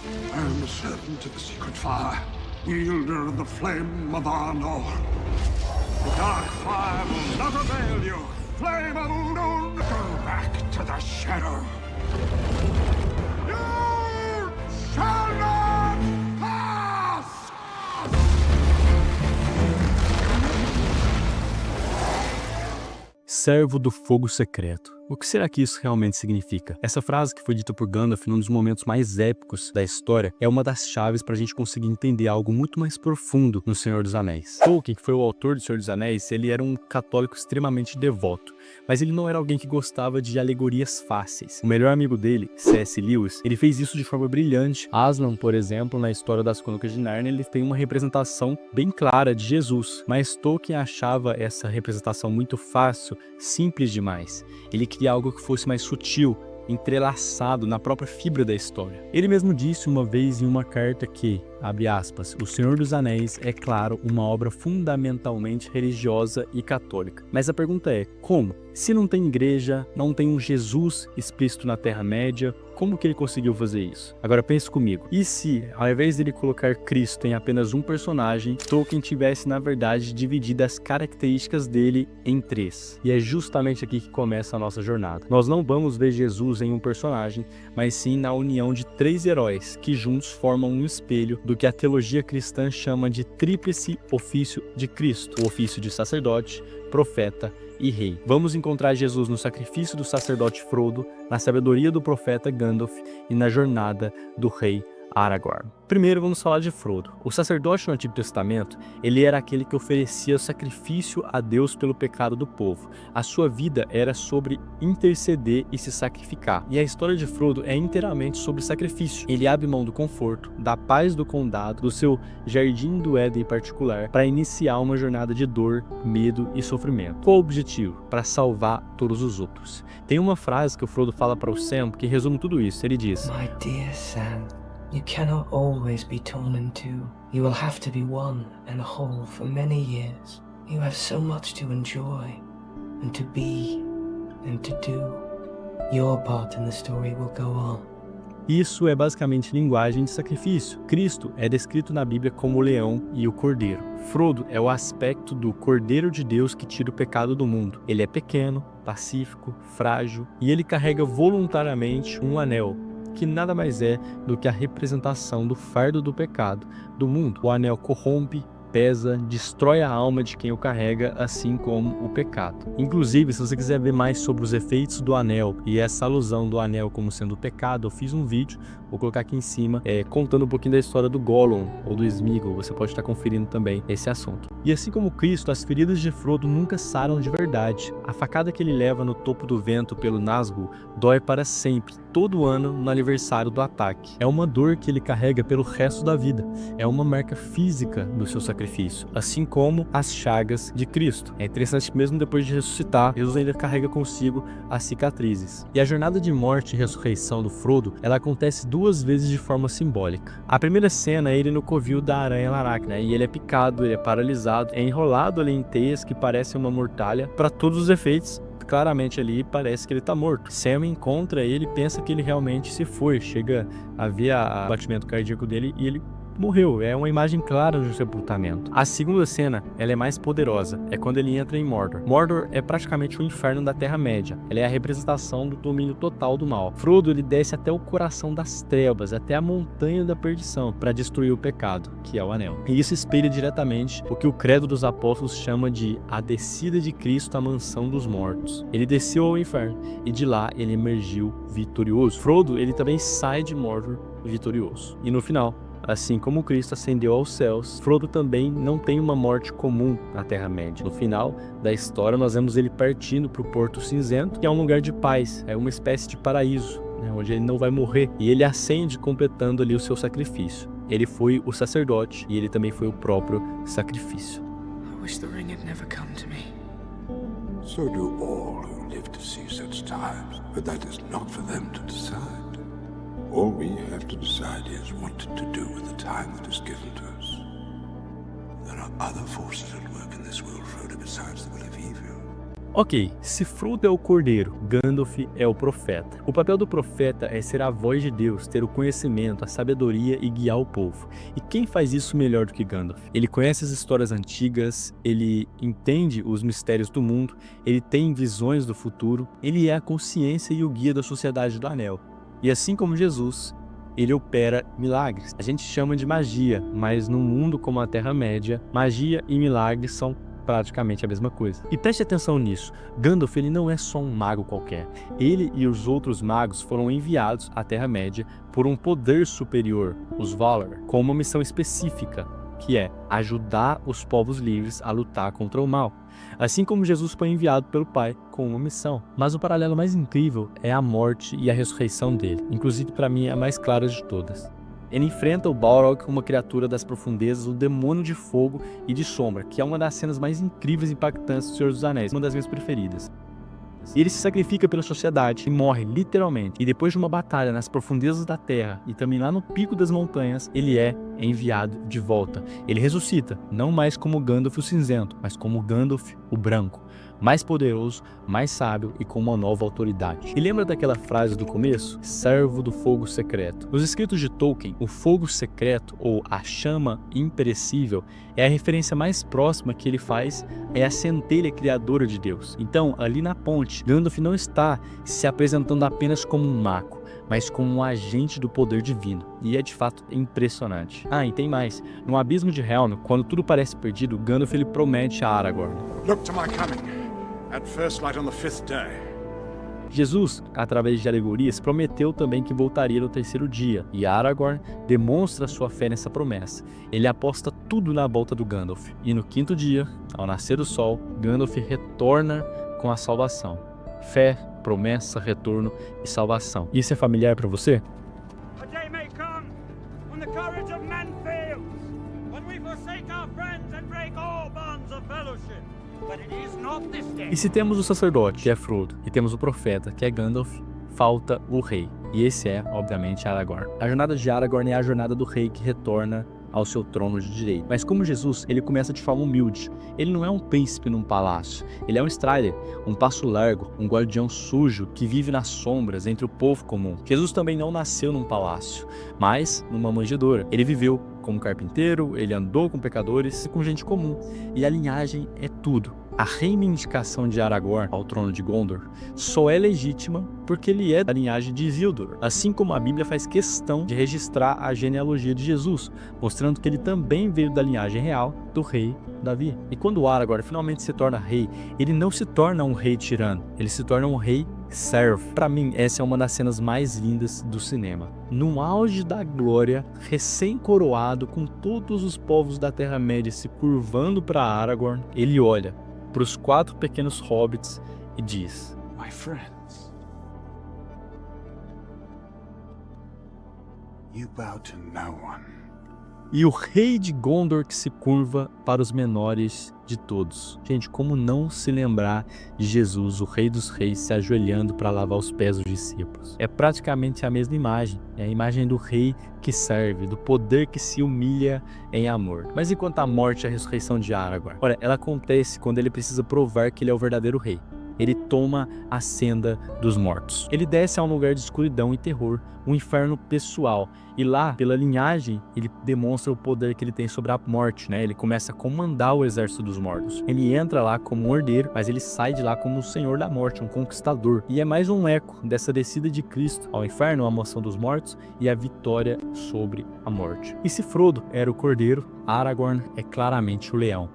I am a servant of the secret fire, wielder of the flame of Arnor. The dark fire will not avail you. Flame of Udun, go back to the shadow. You shall not pass! Servo do fogo secreto. O que será que isso realmente significa? Essa frase que foi dita por Gandalf num dos momentos mais épicos da história é uma das chaves para a gente conseguir entender algo muito mais profundo no Senhor dos Anéis. Tolkien, que foi o autor do Senhor dos Anéis, ele era um católico extremamente devoto, mas ele não era alguém que gostava de alegorias fáceis. O melhor amigo dele, C.S. Lewis, ele fez isso de forma brilhante. Aslan, por exemplo, na história das Crônicas de Nárnia, ele tem uma representação bem clara de Jesus, mas Tolkien achava essa representação muito fácil, simples demais. Ele queria algo que fosse mais sutil, entrelaçado na própria fibra da história. Ele mesmo disse uma vez em uma carta que, abre aspas, O Senhor dos Anéis é, claro, uma obra fundamentalmente religiosa e católica. Mas a pergunta é, como? Se não tem igreja, não tem um Jesus explícito na Terra-média, como que ele conseguiu fazer isso? Agora pense comigo, e se, ao invés de ele colocar Cristo em apenas um personagem, Tolkien tivesse, na verdade, dividido as características dele em três? E é justamente aqui que começa a nossa jornada. Nós não vamos ver Jesus em um personagem, mas sim na união de três heróis, que juntos formam um espelho do que a teologia cristã chama de tríplice ofício de Cristo, o ofício de sacerdote, profeta e rei. Vamos encontrar Jesus no sacrifício do sacerdote Frodo, na sabedoria do profeta Gandalf e na jornada do rei Aragorn. Primeiro vamos falar de Frodo. O sacerdote no Antigo Testamento, ele era aquele que oferecia sacrifício a Deus pelo pecado do povo. A sua vida era sobre interceder e se sacrificar. E a história de Frodo é inteiramente sobre sacrifício. Ele abre mão do conforto, da paz do condado, do seu jardim do Éden em particular, para iniciar uma jornada de dor, medo e sofrimento. Qual o objetivo? Para salvar todos os outros. Tem uma frase que o Frodo fala para o Sam que resume tudo isso. Ele diz: My dear Sam, you cannot always be torn in two. You will have to be one and whole for many years. You have so much to enjoy, and to be, and to do. Your part in the story will go on. Isso é basicamente linguagem de sacrifício. Cristo é descrito na Bíblia como o leão e o cordeiro. Frodo é o aspecto do Cordeiro de Deus que tira o pecado do mundo. Ele é pequeno, pacífico, frágil, e ele carrega voluntariamente um anel, que nada mais é do que a representação do fardo do pecado do mundo. O anel corrompe, pesa, destrói a alma de quem o carrega, assim como o pecado. Inclusive, se você quiser ver mais sobre os efeitos do anel e essa alusão do anel como sendo pecado, eu fiz um vídeo, vou colocar aqui em cima, contando um pouquinho da história do Gollum ou do Sméagol. Você pode estar conferindo também esse assunto. E assim como Cristo, as feridas de Frodo nunca saram de verdade. A facada que ele leva no topo do vento pelo Nazgûl dói para sempre, todo ano no aniversário do ataque. É uma dor que ele carrega pelo resto da vida. É uma marca física do seu sacrifício, assim como as chagas de Cristo. É interessante que mesmo depois de ressuscitar, Jesus ainda carrega consigo as cicatrizes. E a jornada de morte e ressurreição do Frodo, ela acontece duas vezes de forma simbólica. A primeira cena é ele no covil da aranha Laracna, e ele é picado, ele é paralisado, é enrolado ali em teias que parecem uma mortalha. Para todos os efeitos, claramente ali parece que ele tá morto. Sam encontra ele e pensa que ele realmente se foi. Chega a ver o batimento cardíaco dele e ele morreu. É uma imagem clara do sepultamento. A segunda cena, ela é mais poderosa. É quando ele entra em Mordor. Mordor é praticamente o inferno da Terra-média. Ela é a representação do domínio total do mal. Frodo, ele desce até o coração das trevas, até a montanha da perdição, para destruir o pecado, que é o anel. E isso espelha diretamente o que o credo dos apóstolos chama de a descida de Cristo à mansão dos mortos. Ele desceu ao inferno e de lá ele emergiu vitorioso. Frodo, ele também sai de Mordor vitorioso. E no final, assim como Cristo ascendeu aos céus, Frodo também não tem uma morte comum na Terra-média. No final da história, nós vemos ele partindo para o Porto Cinzento, que é um lugar de paz, é uma espécie de paraíso, onde ele não vai morrer. E ele ascende completando ali o seu sacrifício. Ele foi o sacerdote e ele também foi o próprio sacrifício. I wish the ring had never come to me. So do all who live to see such times, but that is not for them to decide. All we have to decide is what to do with the time that is given to us. There are other forces at work in this world, Frodo, besides the will of evil. Ok, se Frodo é o cordeiro, Gandalf é o profeta. O papel do profeta é ser a voz de Deus, ter o conhecimento, a sabedoria e guiar o povo. E quem faz isso melhor do que Gandalf? Ele conhece as histórias antigas, ele entende os mistérios do mundo, ele tem visões do futuro, ele é a consciência e o guia da Sociedade do Anel. E assim como Jesus, ele opera milagres. A gente chama de magia, mas num mundo como a Terra-média, magia e milagres são praticamente a mesma coisa. E preste atenção nisso, Gandalf ele não é só um mago qualquer. Ele e os outros magos foram enviados à Terra-média por um poder superior, os Valar, com uma missão específica, que é ajudar os povos livres a lutar contra o mal. Assim como Jesus foi enviado pelo Pai com uma missão. Mas o paralelo mais incrível é a morte e a ressurreição dele. Inclusive, para mim, é a mais clara de todas. Ele enfrenta o Balrog, uma criatura das profundezas, o demônio de fogo e de sombra, que é uma das cenas mais incríveis e impactantes do Senhor dos Anéis, uma das minhas preferidas. E ele se sacrifica pela sociedade e morre literalmente. E depois de uma batalha nas profundezas da terra e também lá no pico das montanhas, ele é enviado de volta. Ele ressuscita, não mais como Gandalf o cinzento, mas como Gandalf o branco. Mais poderoso, mais sábio e com uma nova autoridade. E lembra daquela frase do começo? Servo do fogo secreto. Nos escritos de Tolkien, o fogo secreto, ou a chama imperecível, é a referência mais próxima que ele faz é a centelha criadora de Deus. Então, ali na ponte, Gandalf não está se apresentando apenas como um mago, mas como um agente do poder divino. E é de fato impressionante. Ah, e tem mais. No abismo de Helm, quando tudo parece perdido, Gandalf ele promete a Aragorn: Look to my coming, at first light on the 5th day. Jesus, através de alegorias, prometeu também que voltaria no 3º dia, e Aragorn demonstra sua fé nessa promessa. Ele aposta tudo na volta do Gandalf, e no 5º dia, ao nascer do sol, Gandalf retorna com a salvação. Fé, promessa, retorno e salvação. Isso é familiar para você? A day may come when the courage of men fails, when we forsake our friends and break all bonds of fellowship. But it is not this day. E se temos o sacerdote, que é Frodo, e temos o profeta, que é Gandalf, falta o rei. E esse é, obviamente, Aragorn. A jornada de Aragorn é a jornada do rei que retorna ao seu trono de direito. Mas como Jesus, ele começa de forma humilde. Ele não é um príncipe num palácio. Ele é um Strider, um passo largo, um guardião sujo que vive nas sombras entre o povo comum. Jesus também não nasceu num palácio, mas numa manjedoura. Ele viveu como carpinteiro, ele andou com pecadores e com gente comum. E a linhagem é tudo. A reivindicação de Aragorn ao trono de Gondor só é legítima porque ele é da linhagem de Isildur, assim como a Bíblia faz questão de registrar a genealogia de Jesus, mostrando que ele também veio da linhagem real do rei Davi. E quando Aragorn finalmente se torna rei, ele não se torna um rei tirano, ele se torna um rei servo. Para mim, essa é uma das cenas mais lindas do cinema. No auge da glória, recém-coroado, com todos os povos da Terra-média se curvando para Aragorn, ele olha para os 4 pequenos hobbits e diz: My friends, you bow to no one. E o rei de Gondor que se curva para os menores de todos. Gente, como não se lembrar de Jesus, o rei dos reis, se ajoelhando para lavar os pés dos discípulos? É praticamente a mesma imagem. É a imagem do rei que serve, do poder que se humilha em amor. Mas enquanto a morte e a ressurreição de Aragorn? Olha, ela acontece quando ele precisa provar que ele é o verdadeiro rei. Ele toma a senda dos mortos. Ele desce a um lugar de escuridão e terror, um inferno pessoal. E lá, pela linhagem, ele demonstra o poder que ele tem sobre a morte, né? Ele começa a comandar o exército dos mortos. Ele entra lá como um herdeiro, mas ele sai de lá como o senhor da morte, um conquistador. E é mais um eco dessa descida de Cristo ao inferno, a moção dos mortos e a vitória sobre a morte. E se Frodo era o cordeiro, Aragorn é claramente o leão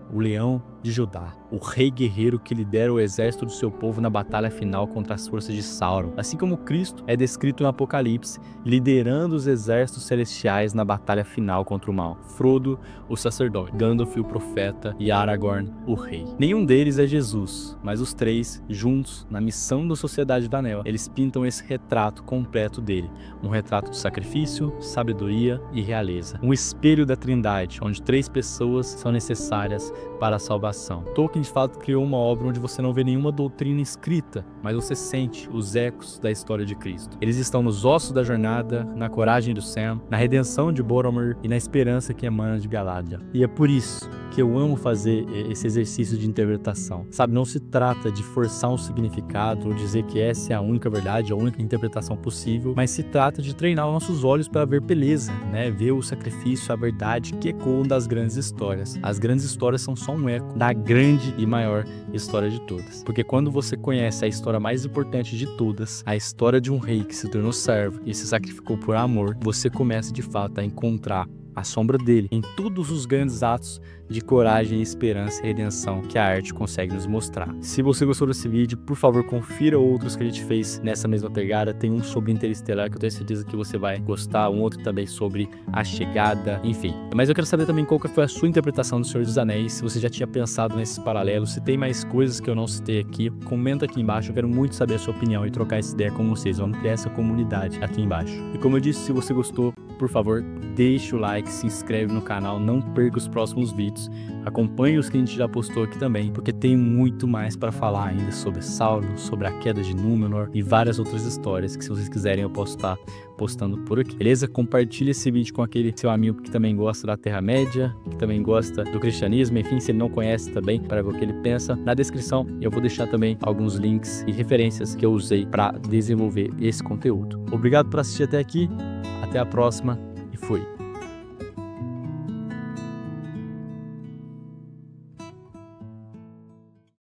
de Judá, o rei guerreiro que lidera o exército do seu povo na batalha final contra as forças de Sauron. Assim como Cristo é descrito no Apocalipse, liderando os exércitos celestiais na batalha final contra o mal. Frodo, o sacerdote, Gandalf, o profeta e Aragorn, o rei. Nenhum deles é Jesus, mas os 3, juntos, na missão da Sociedade do Anel, eles pintam esse retrato completo dele. Um retrato de sacrifício, sabedoria e realeza. Um espelho da Trindade, onde 3 pessoas são necessárias para a salvação. Tolkien de fato criou uma obra onde você não vê nenhuma doutrina escrita, mas você sente os ecos da história de Cristo. Eles estão nos ossos da jornada, na coragem do Sam, na redenção de Boromir e na esperança que emana de Galadriel. E é por isso que eu amo fazer esse exercício de interpretação. Sabe, não se trata de forçar um significado ou dizer que essa é a única verdade, a única interpretação possível, mas se trata de treinar os nossos olhos para ver beleza, né? Ver o sacrifício, a verdade que ecoam das grandes histórias. As grandes histórias são só um eco da grande e maior história de todas. Porque quando você conhece a história mais importante de todas, a história de um rei que se tornou servo e se sacrificou por amor, você começa de fato a encontrar a sombra dele em todos os grandes atos de coragem, esperança e redenção que a arte consegue nos mostrar. Se você gostou desse vídeo, por favor, confira outros que a gente fez nessa mesma pegada. Tem um sobre Interestelar que eu tenho certeza que você vai gostar, um outro também sobre A Chegada, enfim. Mas eu quero saber também qual que foi a sua interpretação do Senhor dos Anéis, se você já tinha pensado nesses paralelos, se tem mais coisas que eu não citei aqui, comenta aqui embaixo, eu quero muito saber a sua opinião e trocar essa ideia com vocês. Vamos criar essa comunidade aqui embaixo. E como eu disse, se você gostou, por favor, deixa o like, se inscreve no canal, não perca os próximos vídeos. Acompanhe os que a gente já postou aqui também, porque tem muito mais para falar ainda sobre Sauron, sobre a queda de Númenor e várias outras histórias que, se vocês quiserem, eu posso estar postando por aqui. Beleza? Compartilha esse vídeo com aquele seu amigo que também gosta da Terra-média, que também gosta do cristianismo, enfim, se ele não conhece também, para ver o que ele pensa. Na descrição eu vou deixar também alguns links e referências que eu usei para desenvolver esse conteúdo. Obrigado por assistir até aqui, até a próxima e fui!